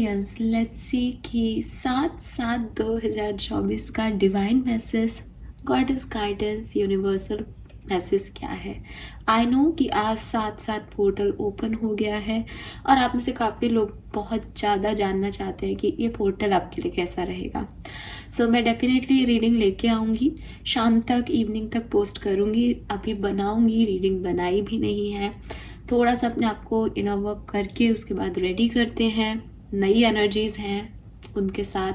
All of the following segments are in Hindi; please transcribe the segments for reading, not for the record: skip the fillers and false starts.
एक्वेरियंस, लेट्स सी कि 7/7/2024 का divine message, God is guidance, universal message क्या है। आई नो कि आज 7/7 पोर्टल ओपन हो गया है और आप में से काफ़ी लोग बहुत ज़्यादा जानना चाहते हैं कि ये पोर्टल आपके लिए कैसा रहेगा। सो मैं डेफिनेटली रीडिंग लेके आऊँगी, शाम तक इवनिंग तक पोस्ट करूँगी। अभी बनाऊँगी, रीडिंग बनाई भी नहीं है, थोड़ा सा अपने आप को इनर वर्क करके उसके बाद रेडी करते हैं। नई एनर्जीज़ हैं, उनके साथ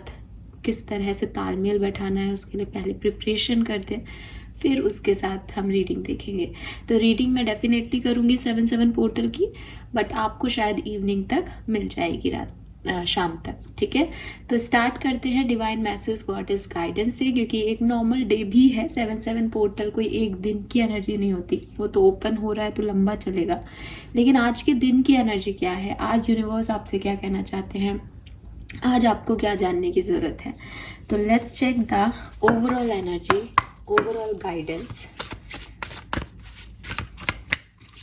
किस तरह से तालमेल बैठाना है उसके लिए पहले प्रिपरेशन करते हैं, फिर उसके साथ हम रीडिंग देखेंगे। तो रीडिंग मैं डेफिनेटली करूँगी 7/7 पोर्टल की, बट आपको शायद इवनिंग तक मिल जाएगी, शाम तक। ठीक है, तो स्टार्ट करते हैं divine message God is guidance से, क्योंकि एक नॉर्मल डे भी है। 7/7 पोर्टल कोई एक दिन की एनर्जी नहीं होती, वो तो ओपन हो रहा है तो लंबा चलेगा। लेकिन आज के दिन की एनर्जी क्या है, आज यूनिवर्स आपसे क्या कहना चाहते हैं, आज आपको क्या जानने की ज़रूरत है। तो let's check the overall energy, overall guidance.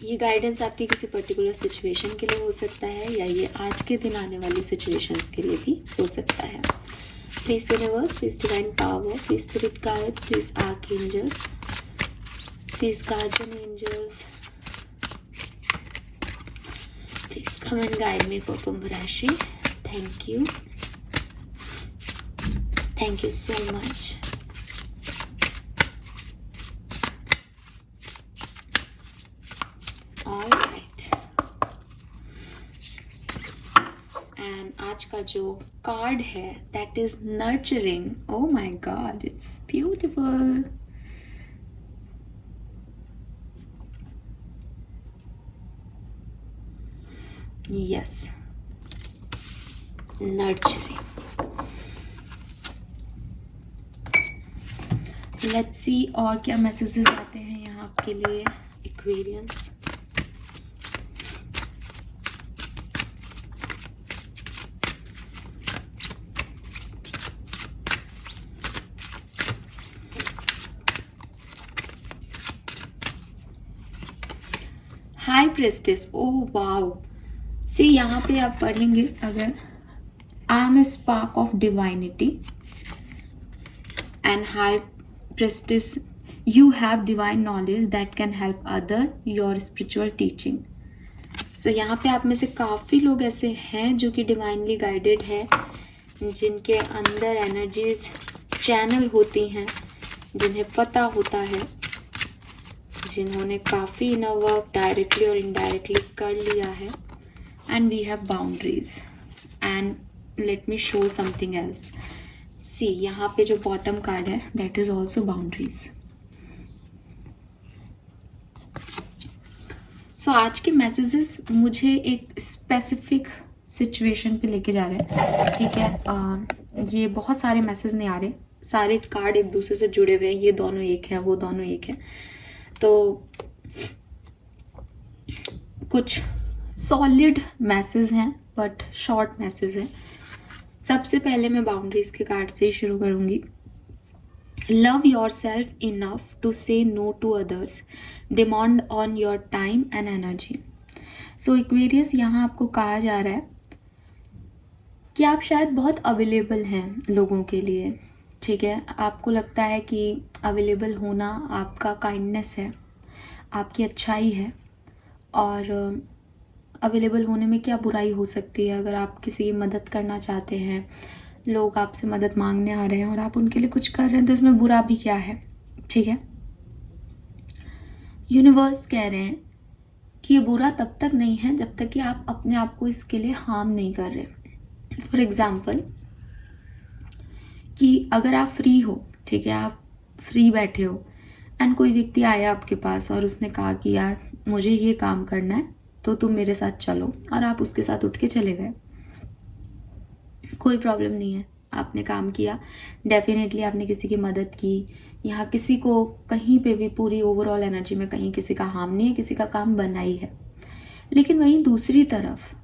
ये गाइडेंस आपके किसी पर्टिकुलर सिचुएशन के लिए हो सकता है, या ये आज के दिन आने वाली सिचुएशंस के लिए भी हो सकता है। Please universe, please divine power, please spirit guides, please archangels, please guardian angels, please come and guide me for Kumbh राशि। Thank you, thank you so much. आज का जो कार्ड है that is nurturing. Oh my god, it's beautiful. Yes, nurturing. Let's see और क्या मैसेजेस आते हैं यहाँ आपके लिए Aquarians. High priestess, oh wow. See यहाँ पे आप पढ़ेंगे, अगर I am A spark of divinity and high priestess, you have divine knowledge that can help other your spiritual teaching. So यहाँ पे आप में से काफ़ी लोग ऐसे हैं जो कि डिवाइनली गाइडेड है, जिनके अंदर एनर्जीज चैनल होती हैं, जिन्हें पता होता है, जिन्होंने काफ़ी इनर वर्क डायरेक्टली और इनडायरेक्टली कर लिया है। And we have boundaries and let me show something else. See यहाँ पे जो बॉटम कार्ड है that is also boundaries. So आज के मैसेजेस मुझे एक स्पेसिफिक सिचुएशन पे लेके जा रहे हैं। ठीक है, ये बहुत सारे मैसेज नहीं आ रहे, सारे कार्ड एक दूसरे से जुड़े हुए हैं, ये दोनों एक हैं, वो दोनों एक हैं, तो कुछ सॉलिड मैसेज हैं बट शॉर्ट मैसेज हैं। सबसे पहले मैं बाउंड्रीज के कार्ड से ही शुरू करूंगी। Love yourself enough to say no to others, demand on your time and energy. So Aquarius, यहाँ आपको कहा जा रहा है कि आप शायद बहुत अवेलेबल हैं लोगों के लिए। ठीक है, आपको लगता है कि अवेलेबल होना आपका काइंडनेस है, आपकी अच्छाई है, और अवेलेबल होने में क्या बुराई हो सकती है। अगर आप किसी की मदद करना चाहते हैं, लोग आपसे मदद मांगने आ रहे हैं और आप उनके लिए कुछ कर रहे हैं, तो इसमें बुरा भी क्या है। ठीक है, यूनिवर्स कह रहे हैं कि ये बुरा तब तक नहीं है जब तक कि आप अपने आप को इसके लिए हार्म नहीं कर रहे। फॉर एग्जाम्पल, कि अगर आप फ्री हो, ठीक है, आप फ्री बैठे हो एंड कोई व्यक्ति आया आपके पास और उसने कहा कि यार मुझे ये काम करना है तो तुम मेरे साथ चलो, और आप उसके साथ उठ के चले गए, कोई प्रॉब्लम नहीं है, आपने काम किया, डेफिनेटली आपने किसी की मदद की। यहाँ किसी को कहीं पे भी पूरी ओवरऑल एनर्जी में कहीं किसी का हार्म नहीं है, किसी का काम बना ही है। लेकिन वहीं दूसरी तरफ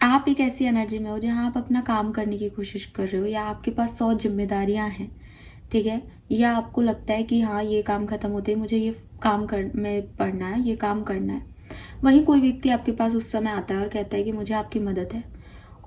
आप एक ऐसी एनर्जी में हो जहाँ आप अपना काम करने की कोशिश कर रहे हो, या आपके पास 100 जिम्मेदारियाँ हैं, ठीक है, या आपको लगता है कि हाँ ये काम खत्म होते ही मुझे ये काम में पढ़ना है, ये काम करना है। वहीं कोई व्यक्ति आपके पास उस समय आता है और कहता है कि मुझे आपकी मदद है,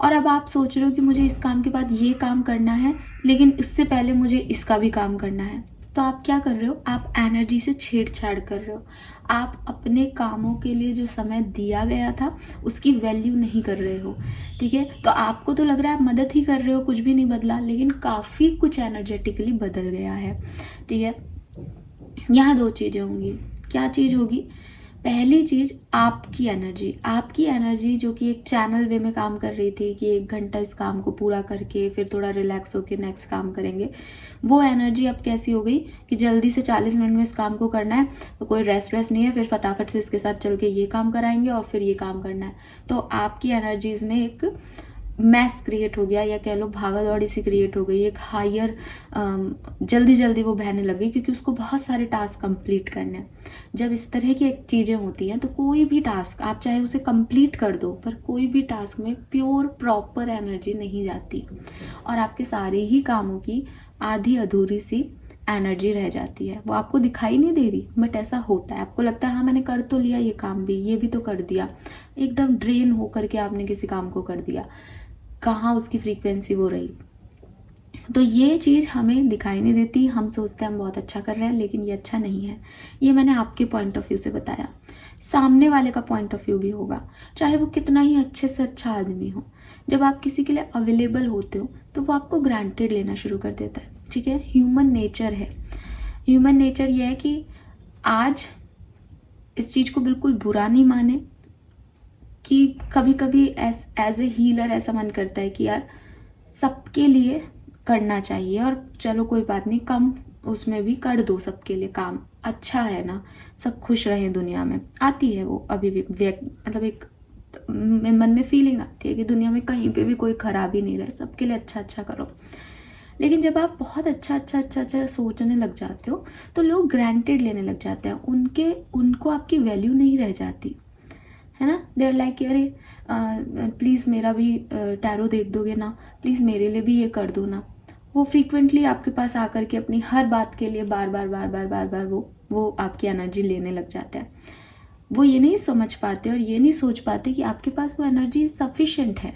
और अब आप सोच रहे हो कि मुझे इस काम के बाद ये काम करना है, लेकिन इससे पहले मुझे इसका भी काम करना है। तो आप क्या कर रहे हो, आप एनर्जी से छेड़छाड़ कर रहे हो। आप अपने कामों के लिए जो समय दिया गया था उसकी वैल्यू नहीं कर रहे हो। ठीक है, तो आपको तो लग रहा है आप मदद ही कर रहे हो, कुछ भी नहीं बदला, लेकिन काफ़ी कुछ एनर्जेटिकली बदल गया है। ठीक है, यहाँ दो चीज़ें होंगी। क्या चीज़ होगी, पहली चीज़ आपकी एनर्जी जो कि एक चैनल वे में काम कर रही थी कि 1 घंटा इस काम को पूरा करके फिर थोड़ा रिलैक्स होकर नेक्स्ट काम करेंगे, वो एनर्जी अब कैसी हो गई कि जल्दी से 40 मिनट में इस काम को करना है, तो कोई रेस्ट वेस्ट नहीं है, फिर फटाफट से इसके साथ चल के ये काम कराएंगे और फिर ये काम करना है। तो आपकी एनर्जीज में एक मैस क्रिएट हो गया, या कह लो भागा दौड़ी सी क्रिएट हो गई, एक हायर जल्दी जल्दी वो बहने लगी, क्योंकि उसको बहुत सारे टास्क कंप्लीट करने हैं। जब इस तरह की एक चीज़ें होती हैं तो कोई भी टास्क आप चाहे उसे कंप्लीट कर दो, पर कोई भी टास्क में प्योर प्रॉपर एनर्जी नहीं जाती, और आपके सारे ही कामों की आधी अधूरी सी एनर्जी रह जाती है। वो आपको दिखाई नहीं दे रही, बट ऐसा होता है। आपको लगता है हाँ मैंने कर तो लिया, ये काम भी, ये भी तो कर दिया, एकदम ड्रेन होकर के आपने किसी काम को कर दिया, कहाँ उसकी फ्रीक्वेंसी वो रही। तो ये चीज़ हमें दिखाई नहीं देती, हम सोचते हैं हम बहुत अच्छा कर रहे हैं, लेकिन ये अच्छा नहीं है। ये मैंने आपके पॉइंट ऑफ व्यू से बताया, सामने वाले का पॉइंट ऑफ व्यू भी होगा, चाहे वो कितना ही अच्छे से अच्छा आदमी हो। जब आप किसी के लिए अवेलेबल होते हो तो वो आपको ग्रांटेड लेना शुरू कर देता है। ठीक है, ह्यूमन नेचर है। ह्यूमन नेचर ये है कि आज इस चीज़ को बिल्कुल बुरा नहीं माने कि कभी कभी एज ए हीलर ऐसा मन करता है कि यार सबके लिए करना चाहिए, और चलो कोई बात नहीं, कम उसमें भी कर दो सबके लिए काम, अच्छा है ना, सब खुश रहें दुनिया में। आती है वो अभी भी मतलब एक मन में फीलिंग आती है कि दुनिया में कहीं पे भी कोई खराबी नहीं रहे, सबके लिए अच्छा अच्छा करो। लेकिन जब आप बहुत अच्छा अच्छा अच्छा अच्छा सोचने लग जाते हो तो लोग ग्रांटेड लेने लग जाते हैं, उनको आपकी वैल्यू नहीं रह जाती है ना। देर लाइक अरे प्लीज़ मेरा भी टैरो देख दोगे ना, प्लीज़ मेरे लिए भी ये कर दो ना। वो फ्रीक्वेंटली आपके पास आकर के अपनी हर बात के लिए बार बार बार बार बार बार वो आपकी एनर्जी लेने लग जाते हैं। वो ये नहीं समझ पाते और ये नहीं सोच पाते कि आपके पास वो एनर्जी सफिशिएंट है,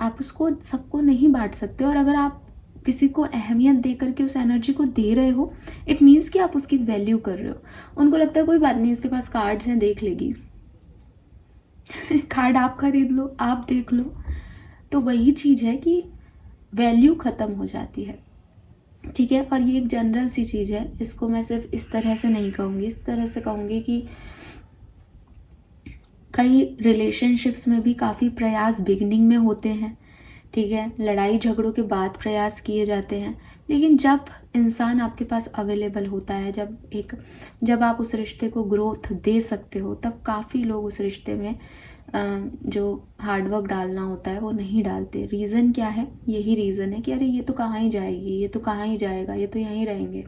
आप उसको सबको नहीं बांट सकते। और अगर आप किसी को अहमियत दे करके उस एनर्जी को दे रहे हो, इट मीन्स कि आप उसकी वैल्यू कर रहे हो। उनको लगता है कोई बात नहीं, इसके पास कार्ड्स हैं, देख लेगी कार्ड आप खरीद लो, आप देख लो। तो वही चीज़ है कि वैल्यू ख़त्म हो जाती है। ठीक है, और ये एक जनरल सी चीज़ है, इसको मैं सिर्फ इस तरह से नहीं कहूँगी, इस तरह से कहूँगी कि कई रिलेशनशिप्स में भी काफ़ी प्रयास बिगनिंग में होते हैं। ठीक है, लड़ाई झगड़ों के बाद प्रयास किए जाते हैं, लेकिन जब इंसान आपके पास अवेलेबल होता है, जब आप उस रिश्ते को ग्रोथ दे सकते हो, तब काफ़ी लोग उस रिश्ते में जो हार्डवर्क डालना होता है वो नहीं डालते। रीज़न क्या है, यही रीज़न है कि अरे ये तो कहाँ ही जाएगी, ये तो कहाँ ही जाएगा, ये तो यहीं रहेंगे।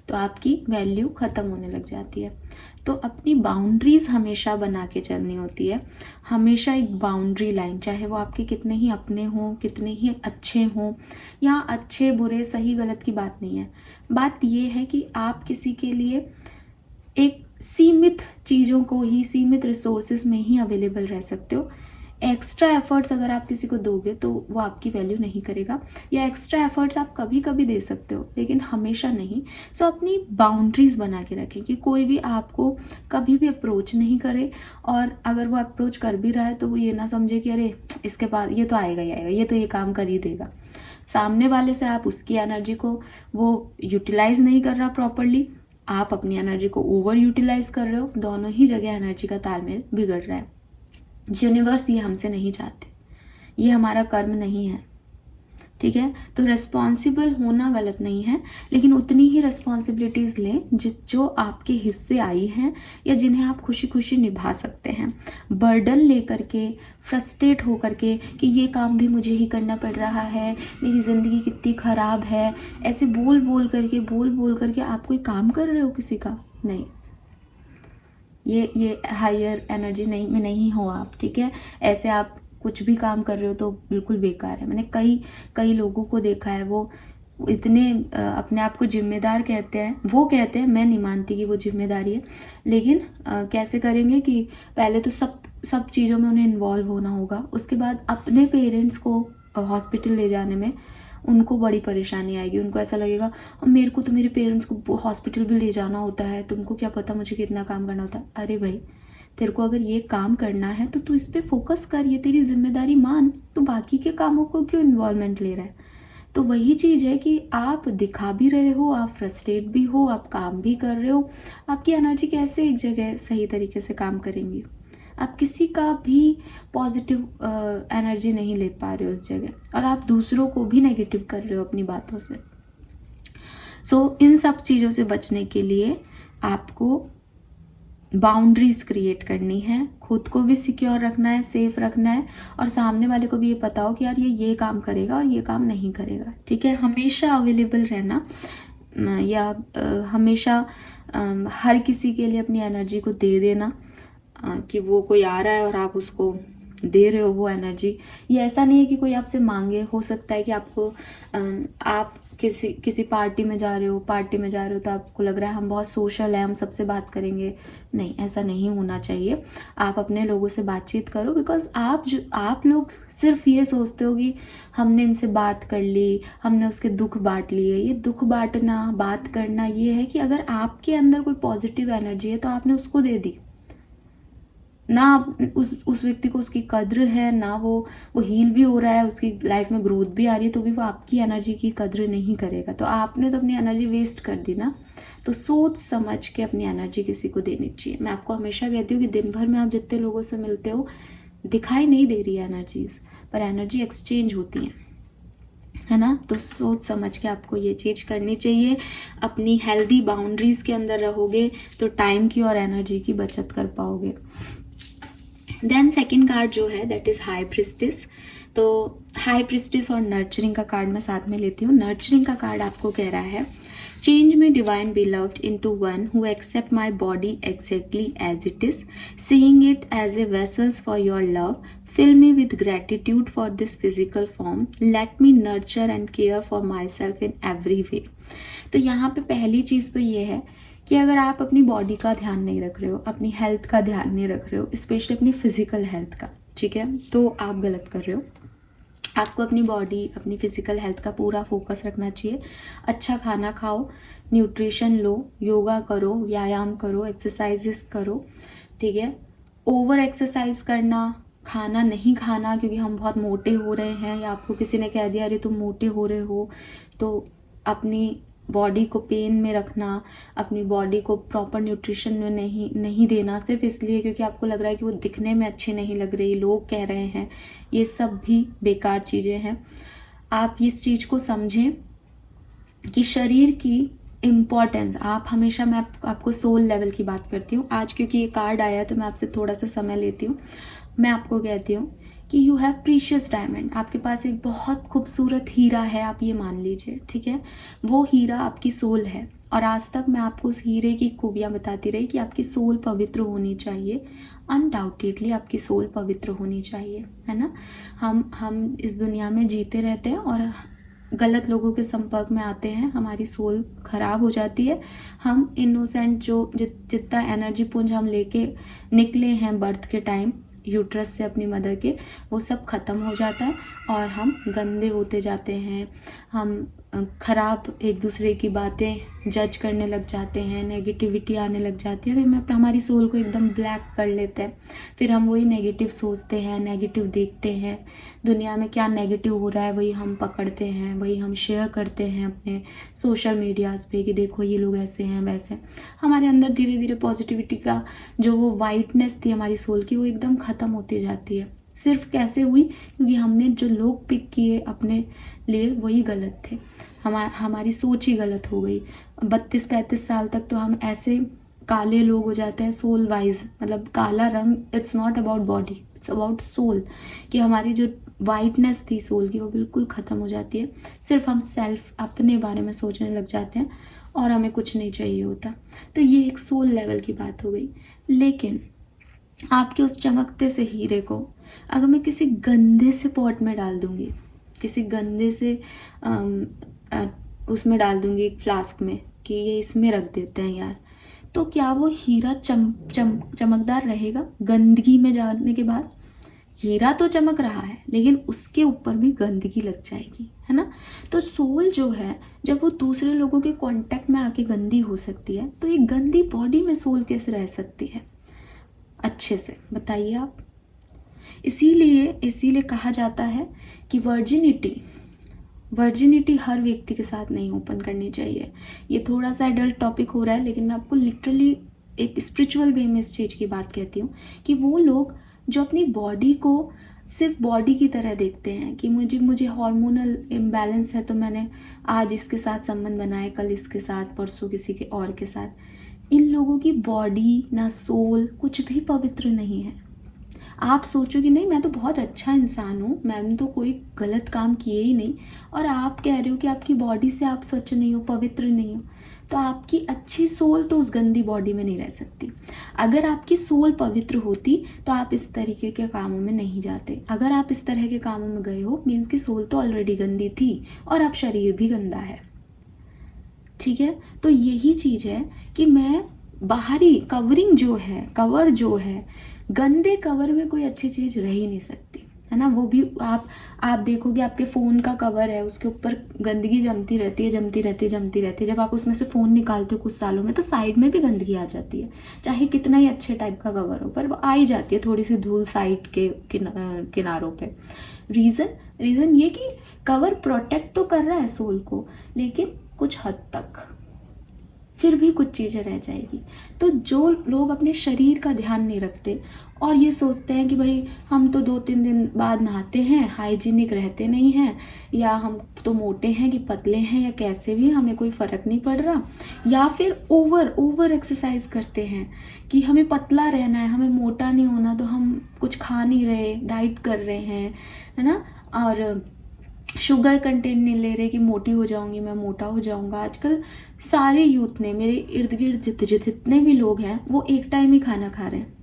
तो आपकी वैल्यू ख़त्म होने लग जाती है। तो अपनी बाउंड्रीज़ हमेशा बना के चलनी होती है, हमेशा एक बाउंड्री लाइन, चाहे वो आपके कितने ही अपने हों, कितने ही अच्छे हों, या अच्छे बुरे सही गलत की बात नहीं है। बात ये है कि आप किसी के लिए एक सीमित चीज़ों को ही, सीमित रिसोर्सेज में ही अवेलेबल रह सकते हो। एक्स्ट्रा एफर्ट्स अगर आप किसी को दोगे तो वो आपकी वैल्यू नहीं करेगा, या एक्स्ट्रा एफर्ट्स आप कभी कभी दे सकते हो लेकिन हमेशा नहीं। सो अपनी बाउंड्रीज बना के रखें कि कोई भी आपको कभी भी अप्रोच नहीं करे, और अगर वो अप्रोच कर भी रहा है तो वो ये ना समझे कि अरे इसके पास ये तो आएगा ही आएगा, ये तो ये काम कर ही देगा। सामने वाले से आप उसकी एनर्जी को वो यूटिलाइज नहीं कर रहा प्रॉपरली, आप अपनी एनर्जी को ओवर यूटिलाइज कर रहे हो, दोनों ही जगह एनर्जी का तालमेल बिगड़ रहा है। यूनिवर्स ये हमसे नहीं चाहते, ये हमारा कर्म नहीं है। ठीक है, तो रिस्पॉन्सिबल होना गलत नहीं है, लेकिन उतनी ही रिस्पॉन्सिबिलिटीज़ लें जो आपके हिस्से आई हैं या जिन्हें आप खुशी खुशी निभा सकते हैं। बर्डन लेकर के, फ्रस्ट्रेट होकर के कि ये काम भी मुझे ही करना पड़ रहा है, मेरी ज़िंदगी कितनी ख़राब है, ऐसे बोल बोल करके आप कोई काम कर रहे हो किसी का नहीं। ये हायर एनर्जी नहीं हो आप। ठीक है, ऐसे आप कुछ भी काम कर रहे हो तो बिल्कुल बेकार है। मैंने कई लोगों को देखा है, वो इतने अपने आप को जिम्मेदार कहते हैं, मैं नहीं मानती कि वो जिम्मेदारी है, लेकिन कैसे करेंगे कि पहले तो सब सब चीज़ों में उन्हें इन्वॉल्व होना होगा। उसके बाद अपने पेरेंट्स को हॉस्पिटल ले जाने में उनको बड़ी परेशानी आएगी। उनको ऐसा लगेगा मेरे को तो मेरे पेरेंट्स को हॉस्पिटल भी ले जाना होता है, तुमको क्या पता मुझे कितना काम करना होता है। अरे भाई, तेरे को अगर ये काम करना है तो तू इस पर फोकस कर, ये तेरी जिम्मेदारी मान। तो बाकी के कामों को क्यों इन्वॉल्वमेंट ले रहा है? तो वही चीज़ है कि आप दिखा भी रहे हो, आप फ्रस्ट्रेट भी हो, आप काम भी कर रहे हो, आपकी एनर्जी कैसे एक जगह सही तरीके से काम करेंगी? आप किसी का भी पॉजिटिव एनर्जी नहीं ले पा रहे हो उस जगह, और आप दूसरों को भी नेगेटिव कर रहे हो अपनी बातों से। इन सब चीज़ों से बचने के लिए आपको बाउंड्रीज क्रिएट करनी है, खुद को भी सिक्योर रखना है, सेफ रखना है, और सामने वाले को भी ये पता हो कि यार ये काम करेगा और ये काम नहीं करेगा। ठीक है, हमेशा अवेलेबल रहना, या हमेशा हर किसी के लिए अपनी एनर्जी को दे देना, कि वो कोई आ रहा है और आप उसको दे रहे हो वो एनर्जी। ये ऐसा नहीं है कि कोई आपसे मांगे। हो सकता है कि आपको आप किसी पार्टी में जा रहे हो, तो आपको लग रहा है हम बहुत सोशल हैं, हम सबसे बात करेंगे। नहीं, ऐसा नहीं होना चाहिए। आप अपने लोगों से बातचीत करो, बिकॉज आप लोग सिर्फ ये सोचते हो कि हमने इनसे बात कर ली, हमने उसके दुख बांट लिए। ये दुख बांटना, बात करना, ये है कि अगर आपके अंदर कोई पॉजिटिव एनर्जी है तो आपने उसको दे दी ना। उस व्यक्ति को उसकी कद्र है ना, वो हील भी हो रहा है, उसकी लाइफ में ग्रोथ भी आ रही है, तो भी वो आपकी एनर्जी की कद्र नहीं करेगा। तो आपने तो अपनी एनर्जी वेस्ट कर दी ना। तो सोच समझ के अपनी एनर्जी किसी को देनी चाहिए। मैं आपको हमेशा कहती हूँ कि दिन भर में आप जितने लोगों से मिलते हो, दिखाई नहीं दे रही है एनर्जीज, पर एनर्जी एक्सचेंज होती है ना। तो सोच समझ के आपको ये चीज़ करनी चाहिए। अपनी हेल्दी बाउंड्रीज के अंदर रहोगे तो टाइम की और एनर्जी की बचत कर पाओगे। देन सेकेंड कार्ड जो है दैट इज हाई प्रिस्टिस। तो हाई प्रिस्टिस और नर्चरिंग का कार्ड मैं साथ में लेती हूँ। नर्चरिंग का कार्ड आपको कह रहा है, change me divine beloved into one who accept my body exactly as it is, seeing it as a vessels for your love, fill me with gratitude for this physical form, let me nurture and care for myself in every way। तो यहाँ पे पहली चीज़ तो ये है कि अगर आप अपनी बॉडी का ध्यान नहीं रख रहे हो, अपनी हेल्थ का ध्यान नहीं रख रहे हो, स्पेशली अपनी फिजिकल हेल्थ का, ठीक है, तो आप गलत कर रहे हो। आपको अपनी बॉडी, अपनी फिजिकल हेल्थ का पूरा फोकस रखना चाहिए। अच्छा खाना खाओ, न्यूट्रिशन लो, योगा करो, व्यायाम करो, एक्सरसाइजेस करो, ठीक है। ओवर एक्सरसाइज करना, खाना नहीं खाना क्योंकि हम बहुत मोटे हो रहे हैं, या आपको किसी ने कह दिया अरे तुम मोटे हो रहे हो, तो अपनी बॉडी को पेन में रखना, अपनी बॉडी को प्रॉपर न्यूट्रिशन में नहीं देना सिर्फ इसलिए क्योंकि आपको लग रहा है कि वो दिखने में अच्छी नहीं लग रही, लोग कह रहे हैं, ये सब भी बेकार चीज़ें हैं। आप इस चीज़ को समझें कि शरीर की इम्पॉर्टेंस आप हमेशा, मैं आपको सोल लेवल की बात करती हूँ आज, क्योंकि ये कार्ड आया तो मैं आपसे थोड़ा सा समय लेती हूँ। मैं आपको कहती हूँ कि यू हैव प्रीशियस डायमंड, आपके पास एक बहुत खूबसूरत हीरा है, आप ये मान लीजिए, ठीक है। वो हीरा आपकी सोल है, और आज तक मैं आपको उस हीरे की खूबियाँ बताती रही कि आपकी सोल पवित्र होनी चाहिए। अनडाउटेडली आपकी सोल पवित्र होनी चाहिए, है ना। हम इस दुनिया में जीते रहते हैं और गलत लोगों के संपर्क में आते हैं, हमारी सोल खराब हो जाती है। हम इनोसेंट जो जितना एनर्जी पुंज हम लेके निकले हैं बर्थ के टाइम यूट्रस से अपनी मदर के, वो सब ख़त्म हो जाता है और हम गंदे होते जाते हैं। हम खराब एक दूसरे की बातें जज करने लग जाते हैं, नेगेटिविटी आने लग जाती है, और हमारी सोल को एकदम ब्लैक कर लेते हैं। फिर हम वही नेगेटिव सोचते हैं, नेगेटिव देखते हैं, दुनिया में क्या नेगेटिव हो रहा है वही हम पकड़ते हैं, वही हम शेयर करते हैं अपने सोशल मीडियाज़ पे कि देखो ये लोग ऐसे हैं वैसे। हमारे अंदर धीरे धीरे पॉजिटिविटी का जो वो वाइटनेस थी हमारी सोल की, वो एकदम ख़त्म होती जाती है। सिर्फ कैसे हुई? क्योंकि हमने जो लोग पिक किए अपने लिए वही गलत थे, हमारी सोच ही गलत हो गई। 32-35 साल तक तो हम ऐसे काले लोग हो जाते हैं सोल वाइज, मतलब काला रंग, it's not about body, it's about soul, कि हमारी जो वाइटनेस थी सोल की वो बिल्कुल ख़त्म हो जाती है। सिर्फ हम सेल्फ अपने बारे में सोचने लग जाते हैं और हमें कुछ नहीं चाहिए होता। तो ये एक सोल लेवल की बात हो गई। लेकिन आपके उस चमकते से हीरे को अगर मैं किसी गंदे से पॉट में डाल दूँगी, किसी गंदे से उसमें डाल दूँगी एक फ्लास्क में कि ये इसमें रख देते हैं यार, तो क्या वो हीरा चमकदार रहेगा गंदगी में जाने के बाद? हीरा तो चमक रहा है लेकिन उसके ऊपर भी गंदगी लग जाएगी, है ना। तो सोल जो है, जब वो दूसरे लोगों के कांटेक्ट में आके गंदी हो सकती है, तो एक गंदी बॉडी में सोल कैसे रह सकती है अच्छे से, बताइए आप। इसीलिए कहा जाता है कि वर्जिनिटी हर व्यक्ति के साथ नहीं ओपन करनी चाहिए। ये थोड़ा सा एडल्ट टॉपिक हो रहा है, लेकिन मैं आपको लिटरली एक स्पिरिचुअल वे में इस चीज़ की बात कहती हूँ कि वो लोग जो अपनी बॉडी को सिर्फ बॉडी की तरह देखते हैं कि मुझे हार्मोनल इम्बैलेंस है तो मैंने आज इसके साथ संबंध बनाए, कल इसके साथ, परसों किसी के और के साथ, इन लोगों की बॉडी ना सोल कुछ भी पवित्र नहीं है। आप सोचो कि नहीं मैं तो बहुत अच्छा इंसान हूँ, मैंने तो कोई गलत काम किए ही नहीं, और आप कह रहे हो कि आपकी बॉडी से आप स्वच्छ नहीं हो, पवित्र नहीं हो, तो आपकी अच्छी सोल तो उस गंदी बॉडी में नहीं रह सकती। अगर आपकी सोल पवित्र होती तो आप इस तरीके के कामों में नहीं जाते। अगर आप इस तरह के कामों में गए हो मीन्स की सोल तो ऑलरेडी गंदी थी और अब शरीर भी गंदा है, ठीक है। तो यही चीज़ है कि मैं बाहरी कवरिंग जो है, कवर जो है, गंदे कवर में कोई अच्छी चीज़ रह ही नहीं सकती, है ना। वो भी आप देखोगे आपके फ़ोन का कवर है, उसके ऊपर गंदगी जमती रहती है। जब आप उसमें से फ़ोन निकालते हो कुछ सालों में तो साइड में भी गंदगी आ जाती है, चाहे कितना ही अच्छे टाइप का कवर हो, पर वो आ ही जाती है थोड़ी सी धूल साइड के किनारों पे। रीज़न ये कि कवर प्रोटेक्ट तो कर रहा है सोल को, लेकिन कुछ हद तक, फिर भी कुछ चीज़ें रह जाएगी। तो जो लोग अपने शरीर का ध्यान नहीं रखते और ये सोचते हैं कि भाई हम तो 2-3 दिन बाद नहाते हैं, हाइजीनिक रहते नहीं हैं, या हम तो मोटे हैं कि पतले हैं या कैसे भी, हमें कोई फ़र्क नहीं पड़ रहा, या फिर ओवर एक्सरसाइज करते हैं कि हमें पतला रहना है, हमें मोटा नहीं होना, तो हम कुछ खा नहीं रहे, डाइट कर रहे हैं, है ना, और शुगर कंटेंट नहीं ले रहे कि मोटी हो जाऊंगी, मैं मोटा हो जाऊंगा। आजकल सारे यूथ ने, मेरे इर्द गिर्द जितने भी लोग हैं, वो एक टाइम ही खाना खा रहे हैं।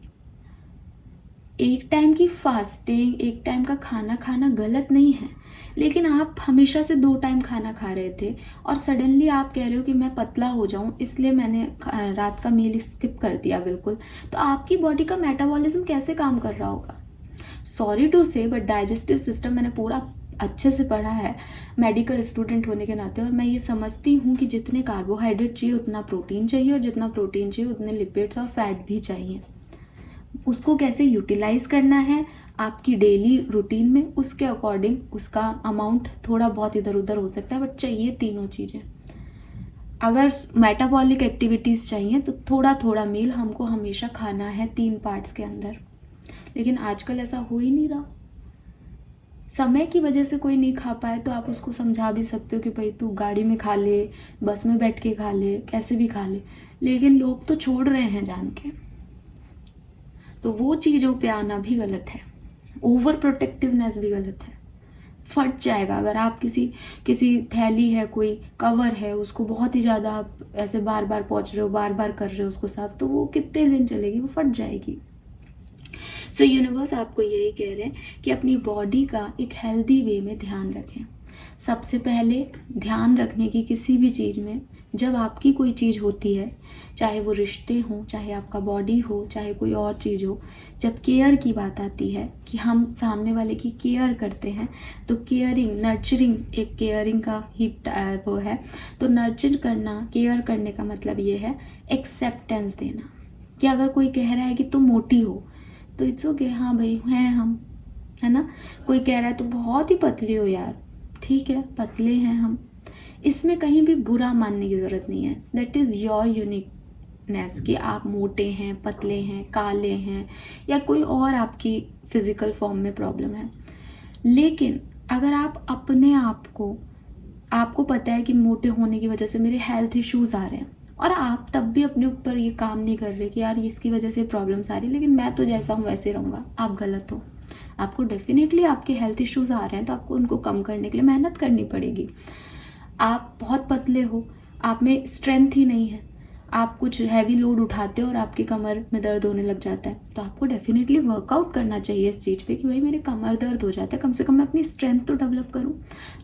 एक टाइम की फास्टिंग, एक टाइम का खाना खाना गलत नहीं है, लेकिन आप हमेशा से 2 टाइम खाना खा रहे थे और सडनली आप कह रहे हो कि मैं पतला हो जाऊं इसलिए मैंने रात का मील स्किप कर दिया बिल्कुल, तो आपकी बॉडी का मेटाबॉलिज्म कैसे काम कर रहा होगा? सॉरी टू से बट डाइजेस्टिव सिस्टम मैंने पूरा अच्छे से पढ़ा है मेडिकल स्टूडेंट होने के नाते, और मैं ये समझती हूँ कि जितने कार्बोहाइड्रेट चाहिए उतना प्रोटीन चाहिए, और जितना प्रोटीन चाहिए उतने लिपिड्स और फैट भी चाहिए। उसको कैसे यूटिलाइज करना है आपकी डेली रूटीन में, उसके अकॉर्डिंग उसका अमाउंट थोड़ा बहुत इधर उधर हो सकता है, बट चाहिए तीनों चीज़ें। अगर मेटाबॉलिक एक्टिविटीज़ चाहिए तो थोड़ा थोड़ा मील हमको हमेशा खाना है 3 पार्ट्स के अंदर, लेकिन आजकल ऐसा हो ही नहीं रहा। समय की वजह से कोई नहीं खा पाए तो आप उसको समझा भी सकते हो कि भाई तू गाड़ी में खा ले, बस में बैठ के खा ले, कैसे भी खा ले, लेकिन लोग तो छोड़ रहे हैं जान के। तो वो चीज़ों पे आना भी गलत है, ओवर प्रोटेक्टिवनेस भी गलत है। फट जाएगा अगर आप किसी थैली है, कोई कवर है, उसको बहुत ही ज़्यादा आप ऐसे बार बार पोंछ रहे हो, बार बार कर रहे हो उसको साफ, तो वो कितने दिन चलेगी, वो फट जाएगी। सो यूनिवर्स आपको यही कह रहे हैं कि अपनी बॉडी का एक हेल्दी वे में ध्यान रखें। सबसे पहले ध्यान रखने की किसी भी चीज़ में, जब आपकी कोई चीज़ होती है, चाहे वो रिश्ते हों, चाहे आपका बॉडी हो, चाहे कोई और चीज़ हो, जब केयर की बात आती है कि हम सामने वाले की केयर करते हैं, तो केयरिंग, नर्चरिंग, एक केयरिंग का ही वो है। तो नर्चर करना, केयर करने का मतलब ये है एक्सेप्टेंस देना, कि अगर कोई कह रहा है कि तुम मोटी हो तो इट्स ओके, हाँ भाई हैं हम, है ना। कोई कह रहा है तुम बहुत ही पतली हो यार, ठीक है पतले हैं हम, इसमें कहीं भी बुरा मानने की ज़रूरत नहीं है। दैट इज़ योर यूनिकनेस कि आप मोटे हैं, पतले हैं, काले हैं, या कोई और आपकी फिज़िकल फॉर्म में प्रॉब्लम है। लेकिन अगर आप अपने आपको पता है कि मोटे होने की वजह से मेरे हेल्थ इश्यूज़ आ रहे हैं, और आप तब भी अपने ऊपर ये काम नहीं कर रहे कि यार इसकी वजह से प्रॉब्लम्स आ रही, लेकिन मैं तो जैसा हूँ वैसे रहूँगा, आप गलत हो। आपको डेफिनेटली आपके हेल्थ इश्यूज़ आ रहे हैं तो आपको उनको कम करने के लिए मेहनत करनी पड़ेगी। आप बहुत पतले हो, आप में स्ट्रेंथ ही नहीं है, आप कुछ हैवी लोड उठाते हो और आपकी कमर में दर्द होने लग जाता है, तो आपको डेफिनेटली वर्कआउट करना चाहिए इस चीज़ पे कि भाई मेरे कमर दर्द हो जाता है, कम से कम मैं अपनी स्ट्रेंथ तो डेवलप करूँ।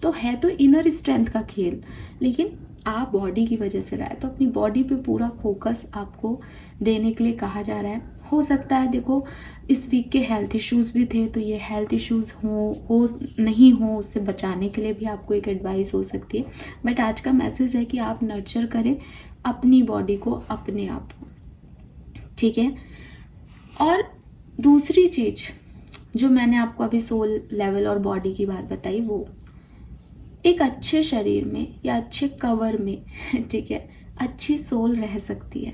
तो है तो इनर स्ट्रेंथ का खेल, लेकिन आप बॉडी की वजह से रहा है, तो अपनी बॉडी पे पूरा फोकस आपको देने के लिए कहा जा रहा है। हो सकता है देखो इस वीक के हेल्थ इश्यूज भी थे, तो ये हेल्थ इश्यूज हो नहीं हो, उससे बचाने के लिए भी आपको एक एडवाइस हो सकती है। बट आज का मैसेज है कि आप नर्चर करें अपनी बॉडी को, अपने आप को, ठीक है। और दूसरी चीज जो मैंने आपको अभी सोल लेवल और बॉडी की बात बताई, वो एक अच्छे शरीर में या अच्छे कवर में ठीक है, अच्छी सोल रह सकती है।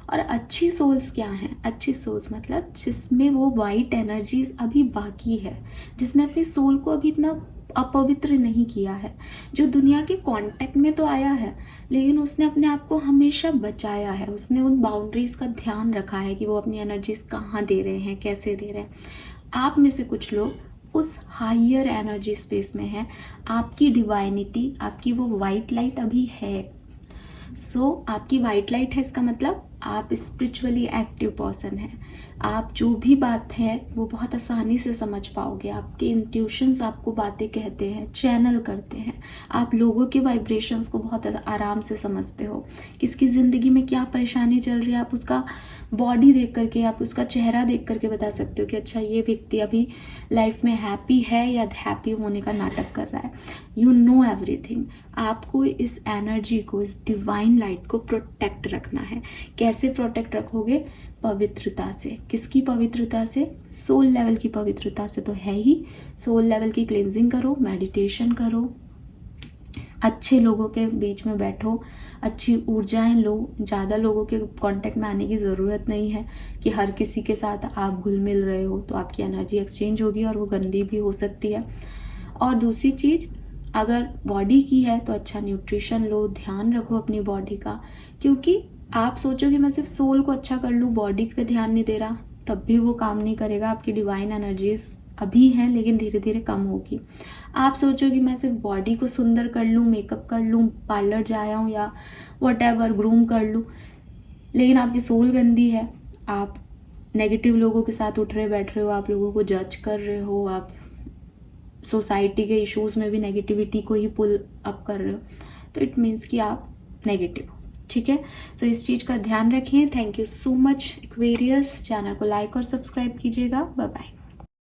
और अच्छी सोल्स क्या हैं? अच्छी सोल्स मतलब जिसमें वो वाइट एनर्जीज अभी बाकी है, जिसने अपनी सोल को अभी इतना अपवित्र नहीं किया है, जो दुनिया के कांटेक्ट में तो आया है लेकिन उसने अपने आप को हमेशा बचाया है, उसने उन बाउंड्रीज का ध्यान रखा है कि वो अपनी एनर्जीज कहाँ दे रहे हैं, कैसे दे रहे हैं। आप में से कुछ लोग उस हायर एनर्जी स्पेस में हैं, आपकी डिवाइनिटी, आपकी वो वाइट लाइट अभी है। आपकी वाइट लाइट है, इसका मतलब आप स्पिरिचुअली एक्टिव पर्सन हैं। आप जो भी बात है वो बहुत आसानी से समझ पाओगे, आपके इंट्यूशंस आपको बातें कहते हैं, चैनल करते हैं, आप लोगों के वाइब्रेशंस को बहुत आराम से समझते हो। किसकी ज़िंदगी में क्या परेशानी चल रही है, आप उसका बॉडी देख करके, आप उसका चेहरा देख करके बता सकते हो कि अच्छा ये व्यक्ति अभी लाइफ में हैप्पी है या हैप्पी होने का नाटक कर रहा है। You know everything. आपको इस एनर्जी को, इस डिवाइन लाइट को प्रोटेक्ट रखना है। कैसे प्रोटेक्ट रखोगे? पवित्रता से। किसकी पवित्रता से? सोल लेवल की पवित्रता से तो है ही। सोल लेवल की क्लींजिंग करो, मेडिटेशन करो, अच्छे लोगों के बीच में बैठो, अच्छी ऊर्जाएं लो। ज़्यादा लोगों के कांटेक्ट में आने की ज़रूरत नहीं है कि हर किसी के साथ आप घुल मिल रहे हो तो आपकी एनर्जी एक्सचेंज होगी और वो गंदी भी हो सकती है। और दूसरी चीज़, अगर बॉडी की है तो अच्छा न्यूट्रिशन लो, ध्यान रखो अपनी बॉडी का, क्योंकि आप सोचोगे मैं सिर्फ सोल को अच्छा कर लूँ, बॉडी पे ध्यान नहीं दे रहा, तब भी वो काम नहीं करेगा। आपकी डिवाइन एनर्जीज अभी हैं लेकिन धीरे धीरे कम होगी। आप सोचोगे मैं सिर्फ बॉडी को सुंदर कर लूँ, मेकअप कर लूँ, पार्लर जाऊँ या व्हाटएवर ग्रूम कर लूँ, लेकिन आपकी सोल गंदी है, आप नेगेटिव लोगों के साथ उठ रहे बैठ रहे हो, आप लोगों को जज कर रहे हो, आप सोसाइटी के इश्यूज में भी नेगेटिविटी को ही पुल अप कर रहे हो, तो इट मीन्स कि आप नेगेटिव हो, ठीक है। सो इस चीज़ का ध्यान रखें। Thank you so much Aquarius. Channel को लाइक और सब्सक्राइब कीजिएगा। Bye bye.